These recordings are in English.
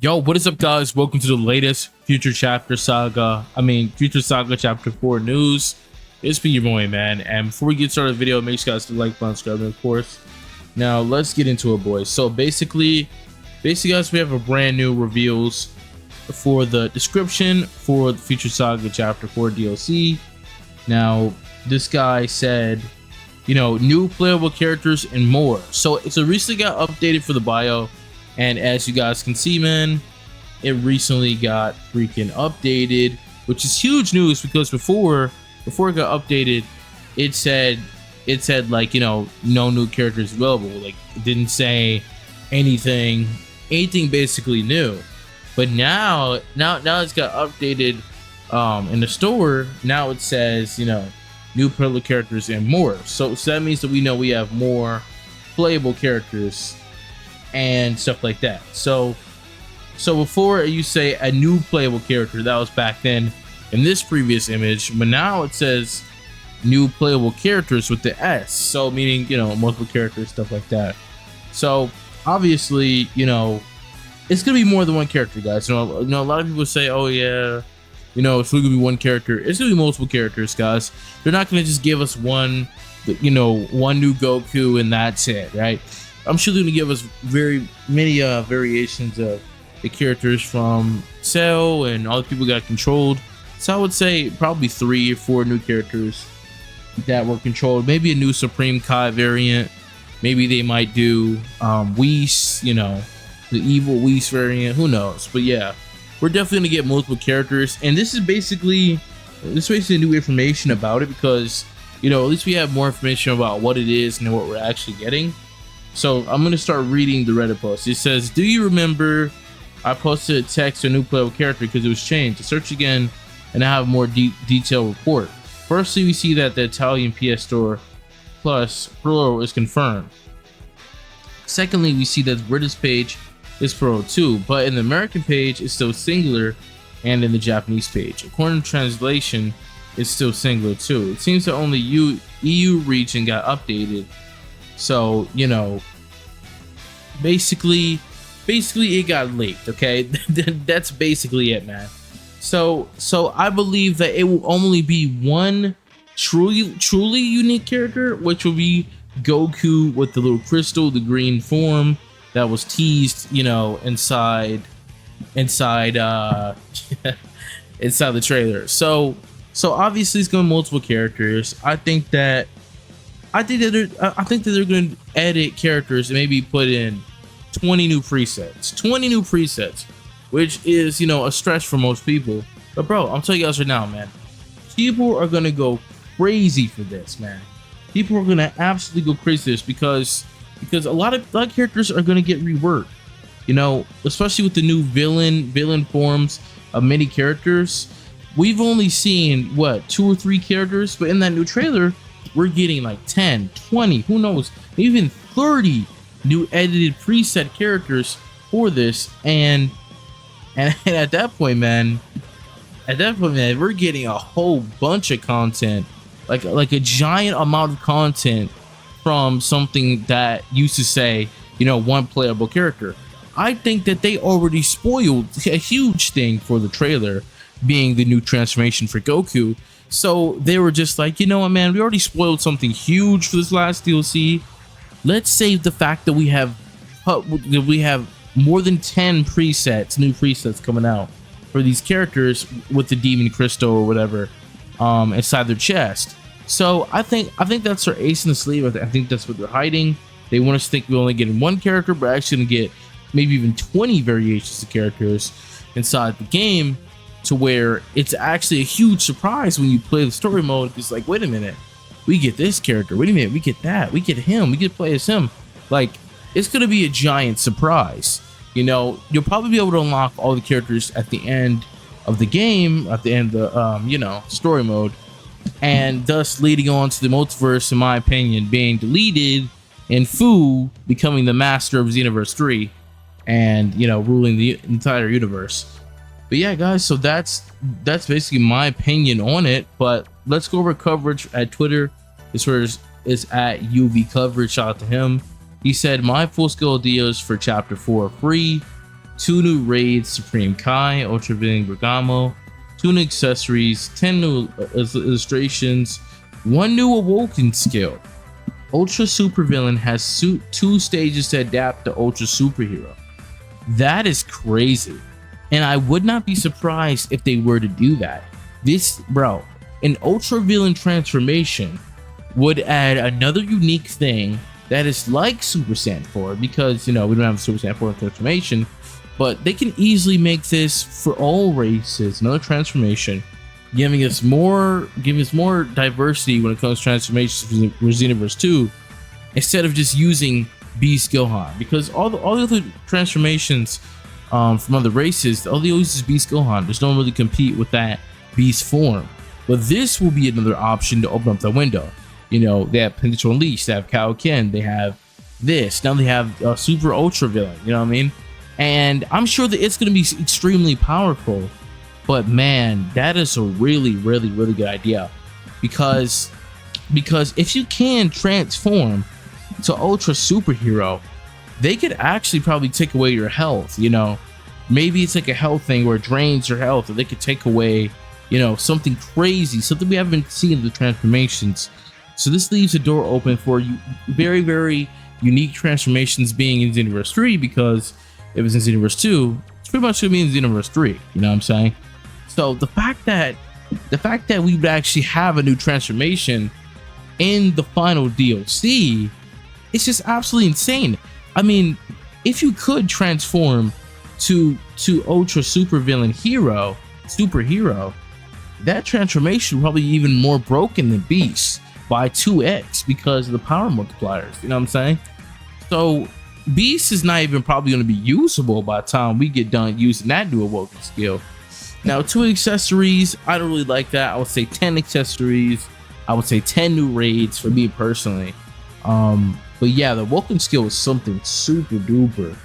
Yo, what is up, guys? Welcome to the latest Future Saga Chapter 4 news. It's been your boy, man. And before we get started the video, make sure you guys to like, button, subscribe, and of course. Now, let's get into it, boys. So basically, guys, we have a brand new reveals for the description for the Future Saga Chapter 4 DLC. Now, this guy said, new playable characters and more. So it's recently got updated for the bio. And as you guys can see, man, it recently got freaking updated, which is huge news because before it got updated, it said like, no new characters available. Like, it didn't say anything basically new. But now it's got updated in the store. Now it says, new playable characters and more. So that means that we have more playable characters and stuff like that. So before you say a new playable character, that was back then in this previous image, but now it says new playable characters with the S, so meaning multiple characters, stuff like that. So obviously it's gonna be more than one character, guys. A lot of people say, oh yeah, it's gonna be one character. It's gonna be multiple characters, guys. They're not gonna just give us one new Goku and that's it, right? I'm sure they're gonna give us very many variations of the characters from Cell and all the people got controlled. So I would say probably 3 or 4 new characters that were controlled. Maybe a new Supreme Kai variant. Maybe they might do Whis, the evil Whis variant. Who knows? But yeah, we're definitely gonna get multiple characters, and this is basically new information about it because at least we have more information about what it is and what we're actually getting. So I'm going to start reading the Reddit post. It says, do you remember I posted a text to a new playable character because it was changed? I search again and I have a more detailed report. Firstly, we see that the Italian PS Store Plus plural is confirmed. Secondly, we see that the British page is plural too, but in the American page it's still singular, and in the Japanese page, according to translation, it's still singular too. It seems that only EU region got updated. So, basically it got leaked, okay? That's basically it, man. So I believe that it will only be one truly unique character, which will be Goku with the little crystal, the green form that was teased, inside inside the trailer. So obviously it's going to be multiple characters. I think that they're going to edit characters and maybe put in 20 new presets, which is, a stretch for most people. But bro, I'm telling you guys right now, man, people are going to go crazy for this, man. People are going to absolutely go crazy for this because a lot of characters are going to get reworked, especially with the new villain forms of many characters. We've only seen 2 or 3 characters, but in that new trailer we're getting like 10, 20, who knows, even 30 new edited preset characters for this. And at that point, man, we're getting a whole bunch of content, like a giant amount of content from something that used to say, one playable character. I think that they already spoiled a huge thing for the trailer, being the new transformation for Goku. So they were just like, what, man, we already spoiled something huge for this last DLC. Let's save the fact that we have more than 10 new presets coming out for these characters with the demon crystal or whatever inside their chest. So I think that's their ace in the sleeve. I think that's what they're hiding. They want us to think we're only getting one character, but actually gonna get maybe even 20 variations of characters inside the game, to where it's actually a huge surprise when you play the story mode. It's like, wait a minute, we get this character, wait a minute, we get that, we get him, we get to play as him. Like, it's gonna be a giant surprise. You'll probably be able to unlock all the characters at the end of the game, at the end of the story mode, and thus leading on to the multiverse, in my opinion, being deleted and Fu becoming the master of Xenoverse 3 and ruling the entire universe. But yeah, guys, so that's basically my opinion on it. But let's go over coverage at Twitter. This is at UV Coverage. Shout out to him. He said, my full skill ideas for chapter 4 are free. 2 new raids, Supreme Kai, Ultra Villain Bergamo, 2 new accessories, 10 new illustrations, 1 new awoken skill. Ultra Supervillain has 2 stages to adapt to Ultra Superhero. That is crazy. And I would not be surprised if they were to do that. This, bro, an Ultra Villain transformation would add another unique thing that is like Super Saiyan 4, because, you know, we don't have a Super Saiyan 4 transformation, but they can easily make this for all races, another transformation, giving us more diversity when it comes to transformations for Xenoverse 2, instead of just using Beast Gohan, because all the other transformations from other races, all they always is Beast Gohan. Just don't really compete with that Beast form. But this will be another option to open up the window. You know, they have Potential Unleashed, they have Kaioken, they have this. Now they have Super Ultra Villain, you know what I mean? And I'm sure that it's going to be extremely powerful. But man, that is a really good idea. Because if you can transform to Ultra Superhero, they could actually probably take away your health, you know? Maybe it's like a health thing where it drains your health, or they could take away, you know, something crazy, something we haven't seen in the transformations. So this leaves a door open for you very unique transformations being in Xenoverse 3, because if it's in Xenoverse 2, it's pretty much gonna be in Xenoverse 3, you know what I'm saying? So the fact that we would actually have a new transformation in the final DLC, it's just absolutely insane. I mean, if you could transform to Ultra Superhero, that transformation would probably be even more broken than Beast by 2x because of the power multipliers, you know what I'm saying? So Beast is not even probably going to be usable by the time we get done using that new awoken skill. Now, 2 accessories, I don't really like that. I would say 10 accessories. I would say 10 new raids for me personally. But yeah, the awoken skill is something super duper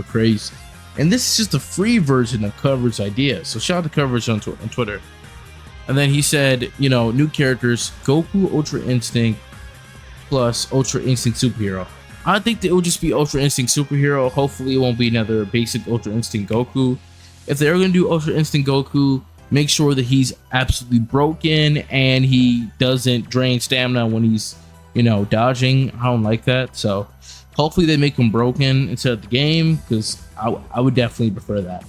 crazy. And this is just a free version of Cover's idea. So shout out to Coverage on Twitter. And then he said, you know, new characters, Goku Ultra Instinct plus Ultra Instinct Superhero. I think that it will just be Ultra Instinct Superhero. Hopefully it won't be another basic Ultra Instinct Goku. If they're going to do Ultra Instinct Goku, make sure that he's absolutely broken and he doesn't drain stamina when he's, you know, dodging. I don't like that. So hopefully they make him broken instead of the game, because I would definitely prefer that.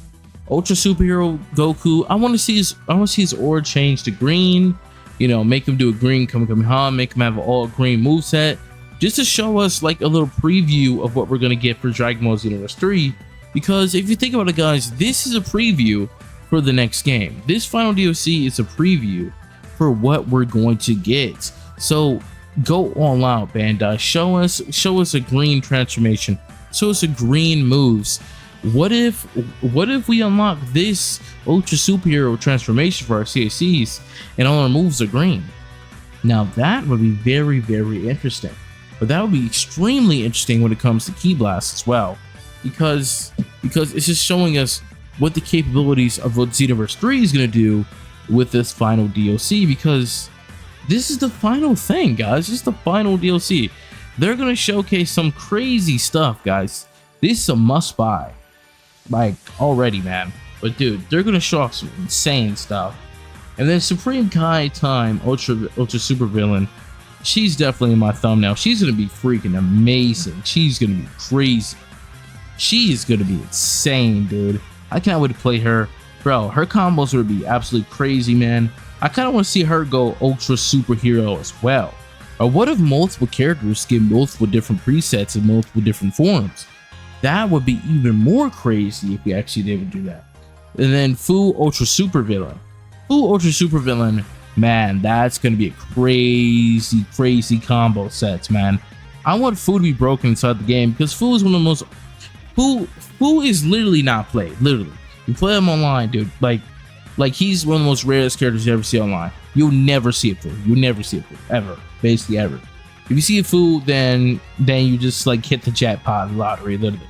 Ultra Superhero Goku, I want to see his aura change to green. You know, make him do a green Kamehameha, make him have an all green moveset, just to show us like a little preview of what we're gonna get for Dragon Ball Xenoverse 3. Because if you think about it, guys, this is a preview for the next game. This final DLC is a preview for what we're going to get. So go all out, Bandai. Show us a green transformation. Show us a green moves. What if we unlock this Ultra Superhero transformation for our CACs and all our moves are green? Now that would be very interesting. But that would be extremely interesting when it comes to Ki Blast as well, because it's just showing us what the capabilities of what Xenoverse 3 is going to do with this final DLC, because this is the final thing, guys. This is the final DLC. They're going to showcase some crazy stuff, guys. This is a must buy, like, already, man. But dude, they're going to show off some insane stuff. And then Supreme Kai Time Ultra Super Villain, she's definitely in my thumbnail. She's going to be freaking amazing. She's going to be crazy. She is going to be insane, dude. I can't wait to play her. Bro, her combos would be absolutely crazy, man. I kind of want to see her go Ultra Superhero as well. Or what if multiple characters get multiple different presets in multiple different forms? That would be even more crazy if we actually did do that. And then Fu Ultra Super Villain. Fu Ultra Super Villain, man, that's going to be a crazy combo sets, man. I want Fu to be broken inside the game, because Fu is one of the most... Fu is literally not played. Literally. You play him online, dude. Like he's one of the most rarest characters you ever see online. You'll never see it Fu. You'll never see it Fu. Ever. Basically ever. If you see a Fu, then you just like hit the jackpot lottery, literally.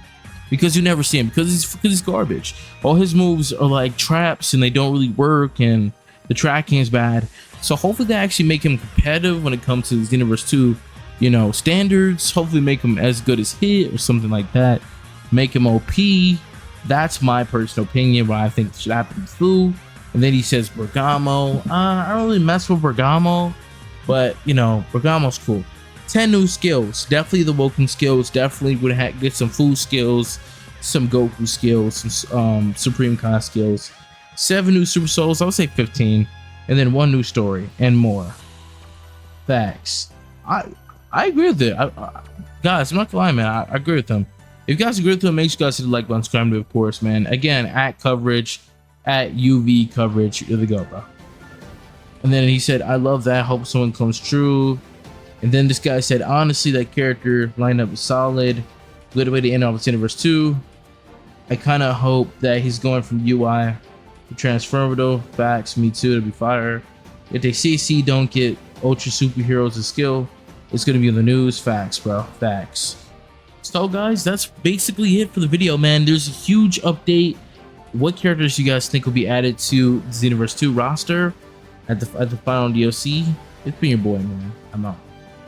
Because you never see him, because he's garbage. All his moves are like traps and they don't really work, and the tracking is bad. So hopefully they actually make him competitive when it comes to Xenoverse 2, you know, standards. Hopefully make him as good as Hit or something like that. make him OP. That's my personal opinion, what I think should happen to Fu. And then he says Bergamo. I don't really mess with Bergamo, but you know, Bergamo's cool. 10 new skills, definitely the Woken skills, definitely would get some Fu skills, some Goku skills, some Supreme Kai skills. 7 new Super Souls, I would say 15, and then 1 new story and more. Facts. I agree with it. Guys, I'm not gonna lie, man. I agree with them. If you guys agree with them, make sure you guys hit the like button, subscribe to, of course, man. Again, at coverage, at UV coverage. Here we go, bro. And then he said, I love that. Hope someone comes true. And then this guy said, honestly, that character lineup is solid. Good way to end off Xenoverse 2. I kind of hope that he's going from UI to transformative. Facts, me too, to be fire. If they CC don't get ultra superheroes of skill, it's going to be in the news. Facts, bro. Facts. So guys, that's basically it for the video, man. There's a huge update. What characters you guys think will be added to the Xenoverse 2 roster at the final DLC? It's been your boy, man. I'm out.